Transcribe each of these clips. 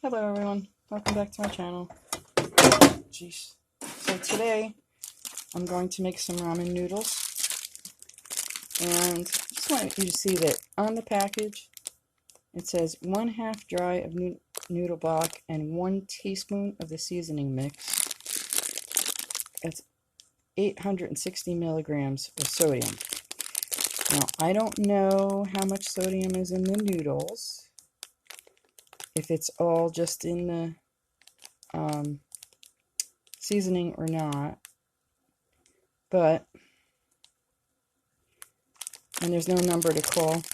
Hello everyone, welcome back to my channel. Jeez. So today I'm going to make some ramen noodles, and I just want you to see that on the package it says 1/2 dry of noodle block and 1 teaspoon of the seasoning mix. It's 860 milligrams of sodium. Now I don't know how much sodium is in the noodles, if it's all just in the seasoning or not, but and there's no number to call,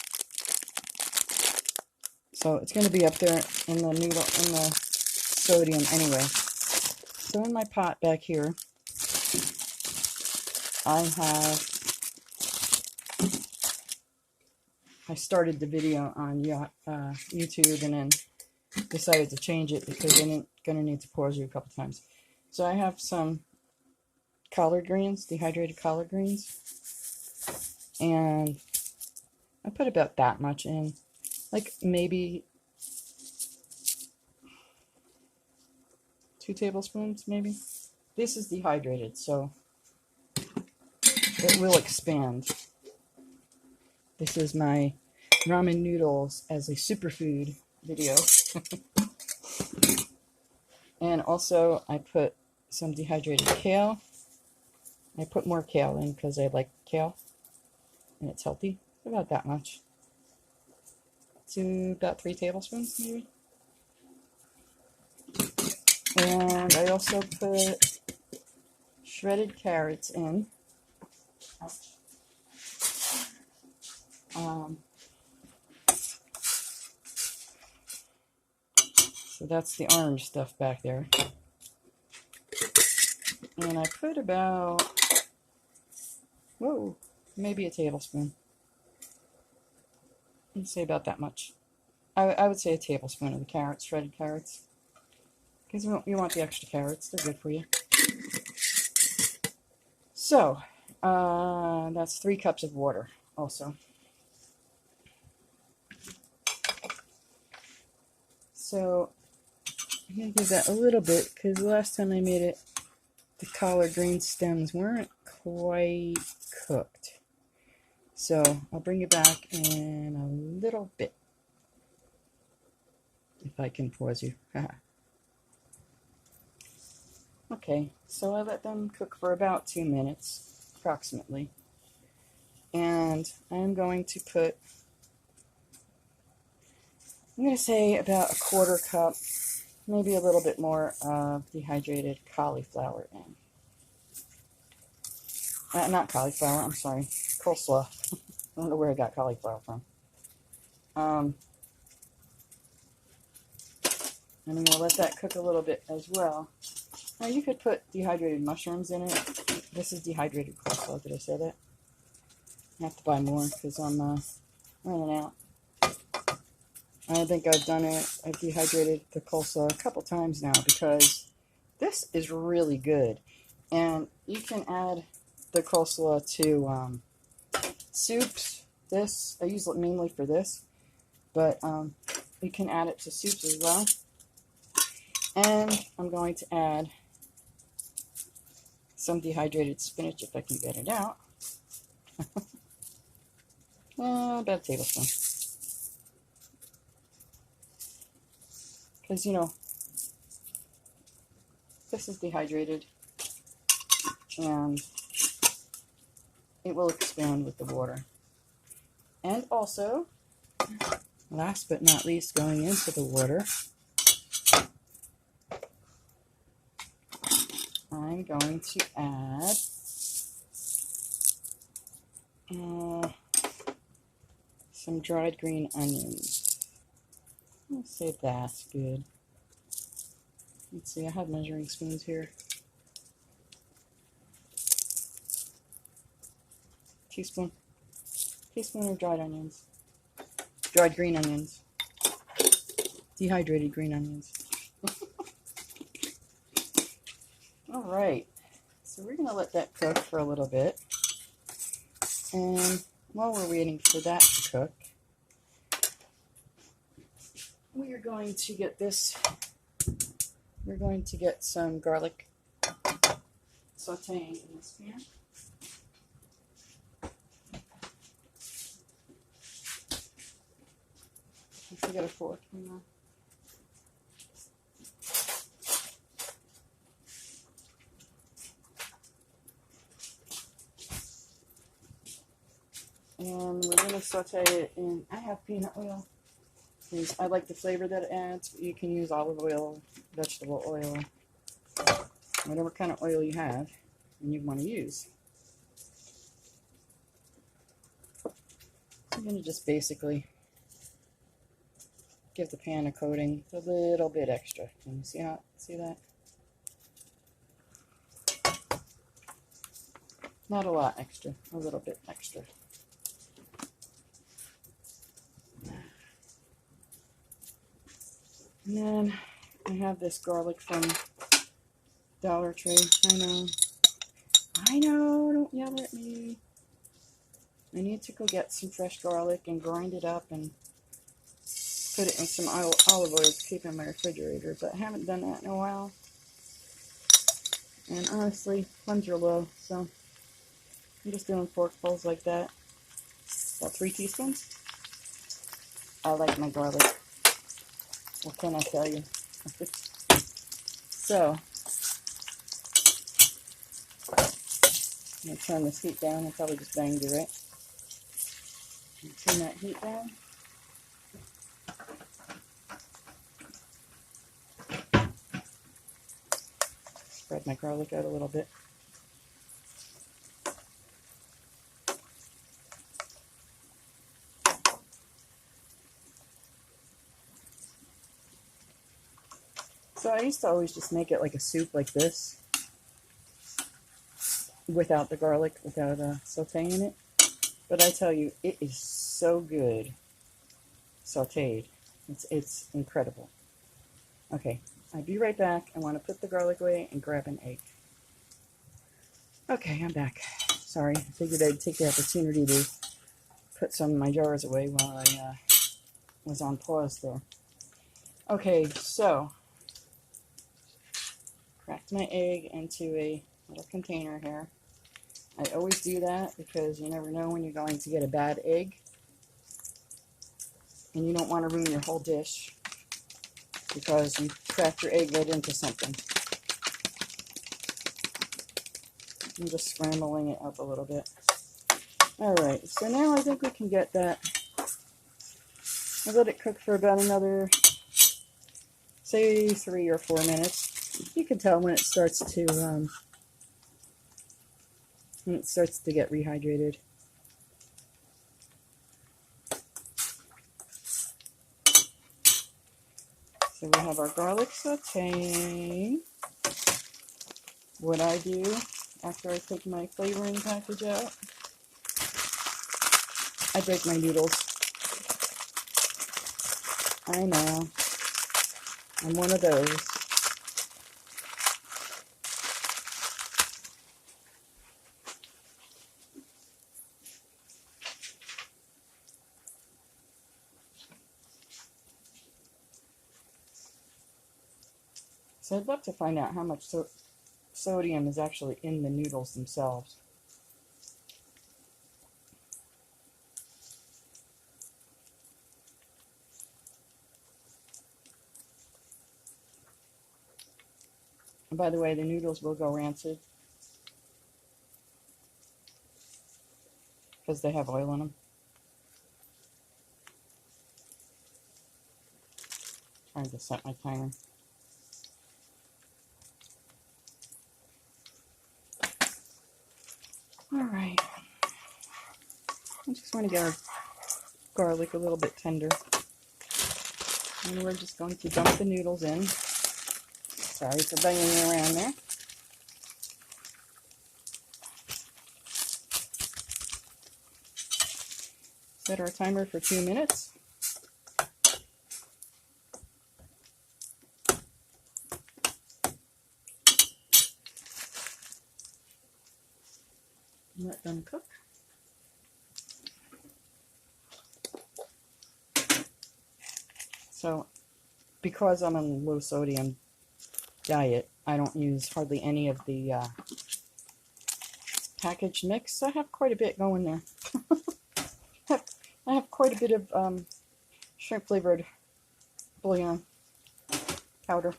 so it's going to be up there in the sodium anyway. So in my pot back here I started the video on YouTube and then decided to change it because I'm going to need to pause you a couple times. So I have some collard greens, dehydrated collard greens, and I put about that much in, like maybe 2 tablespoons maybe. This is dehydrated, so it will expand. This is my ramen noodles as a superfood video. And also I put some dehydrated kale. I put more kale in because I like kale and it's healthy. About that much. To about 3 tablespoons maybe. And I also put shredded carrots in. So that's the orange stuff back there. And I put about, maybe a tablespoon. I'd say about that much. I would say a tablespoon of the carrots, shredded carrots. Because you want the extra carrots, they're good for you. So, that's 3 cups of water also. So, I'm going to give that a little bit because the last time I made it, the collard green stems weren't quite cooked. So, I'll bring it back in a little bit. If I can pause you. Okay, so I let them cook for about 2 minutes, approximately. And I'm going to put, I'm going to say about a 1/4 cup, maybe a little bit more of dehydrated cauliflower in. Not cauliflower, I'm sorry, coleslaw. I don't know where I got cauliflower from. And I'm going to let that cook a little bit as well. Now you could put dehydrated mushrooms in it. This is dehydrated coleslaw, did I say that? I have to buy more because I'm running out. I think I've done it. I've dehydrated the coleslaw a couple times now because this is really good. And you can add the coleslaw to soups. I use it mainly for this, but you can add it to soups as well. And I'm going to add some dehydrated spinach if I can get it out. About a tablespoon. Because, this is dehydrated and it will expand with the water. And also, last but not least, going into the water, I'm going to add some dried green onions. Let's say that's good. Let's see, I have measuring spoons here. Teaspoon of dried onions. Dried green onions. Dehydrated green onions. Alright, so we're going to let that cook for a little bit. And while we're waiting for that to cook, we you're going to get this, you're going to get some garlic sauteing in this pan. I get a fork. And we're going to saute it in, I have peanut oil. I like the flavor that it adds, but you can use olive oil, vegetable oil, whatever kind of oil you have and you want to use. So I'm going to just basically give the pan a coating with a little bit extra. Can you see that? Not a lot extra, a little bit extra. And then I have this garlic from Dollar Tree. I know, don't yell at me. I need to go get some fresh garlic and grind it up and put it in some olive oil to keep in my refrigerator, but I haven't done that in a while. And honestly, funds are low, so I'm just doing forkfuls like that. About 3 teaspoons. I like my garlic. What can I tell you? So, I'm going to turn this heat down. I probably just banged it, right? Turn that heat down. Spread my garlic out a little bit. So I used to always just make it like a soup like this, without the garlic, without sauteing it. But I tell you, it is so good sauteed. It's incredible. Okay, I'll be right back. I want to put the garlic away and grab an egg. Okay, I'm back. Sorry, I figured I'd take the opportunity to put some of my jars away while I was on pause there. Okay, so cracked my egg into a little container here. I always do that because you never know when you're going to get a bad egg. And you don't want to ruin your whole dish because you cracked your egg right into something. I'm just scrambling it up a little bit. Alright, so now I think we can get that. I'll let it cook for about another, say, 3 or 4 minutes. You can tell when it starts to get rehydrated. So we have our garlic sauteing. What I do after I take my flavoring package out, I break my noodles. I know, I'm one of those. So I'd love to find out how much sodium is actually in the noodles themselves. And by the way, the noodles will go rancid because they have oil in them. Trying to set my timer. Alright. I just want to get our garlic a little bit tender. And we're just going to dump the noodles in. Sorry for banging around there. Set our timer for 2 minutes. Let them cook. So because I'm on a low sodium diet, I don't use hardly any of the packaged mix. So I have quite a bit going there. I have quite a bit of shrimp flavored bouillon powder.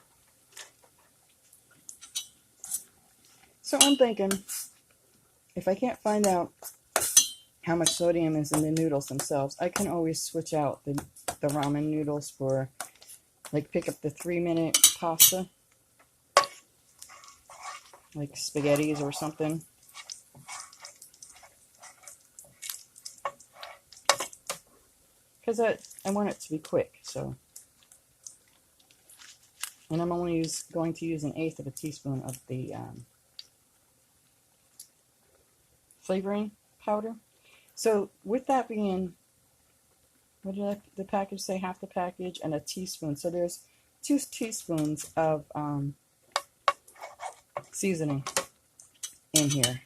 So I'm thinking, if I can't find out how much sodium is in the noodles themselves, I can always switch out the ramen noodles for, like, pick up the 3-minute pasta, like spaghettis or something. Because I want it to be quick, so. And I'm only going to use 1/8 of a teaspoon of the flavoring powder. So with that being, what did the package say? Half the package and a teaspoon. So there's 2 teaspoons of seasoning in here.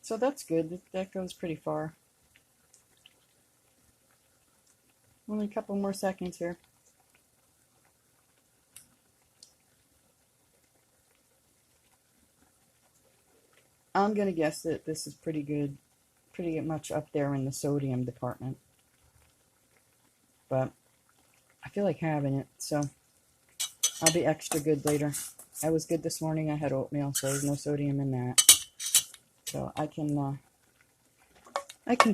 So that's good. That goes pretty far. Only a couple more seconds here. I'm going to guess that this is pretty good, pretty much up there in the sodium department. But I feel like having it, so I'll be extra good later. I was good this morning. I had oatmeal, so there's no sodium in that. So I can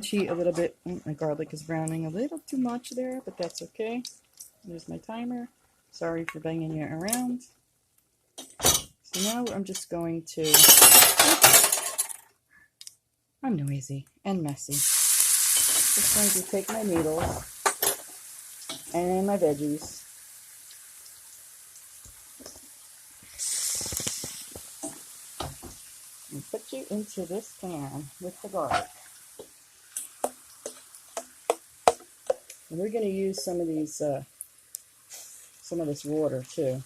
cheat a little bit. My garlic is browning a little too much there, but that's okay. There's my timer. Sorry for banging it around. So now I'm just going to... I'm noisy and messy. Just going to take my noodles and my veggies. And put you into this pan with the garlic. And we're going to use some of these, some of this water too.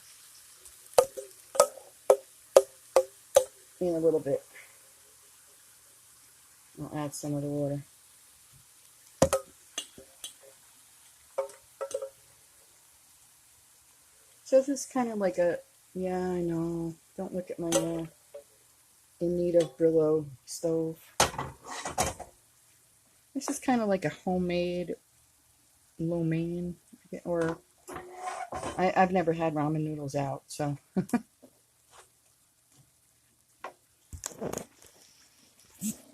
In a little bit. I'll add some of the water. So this is kind of like a, yeah, I know. Don't look at my in need of Brillo stove. This is kind of like a homemade lo mein, or I've never had ramen noodles out, so.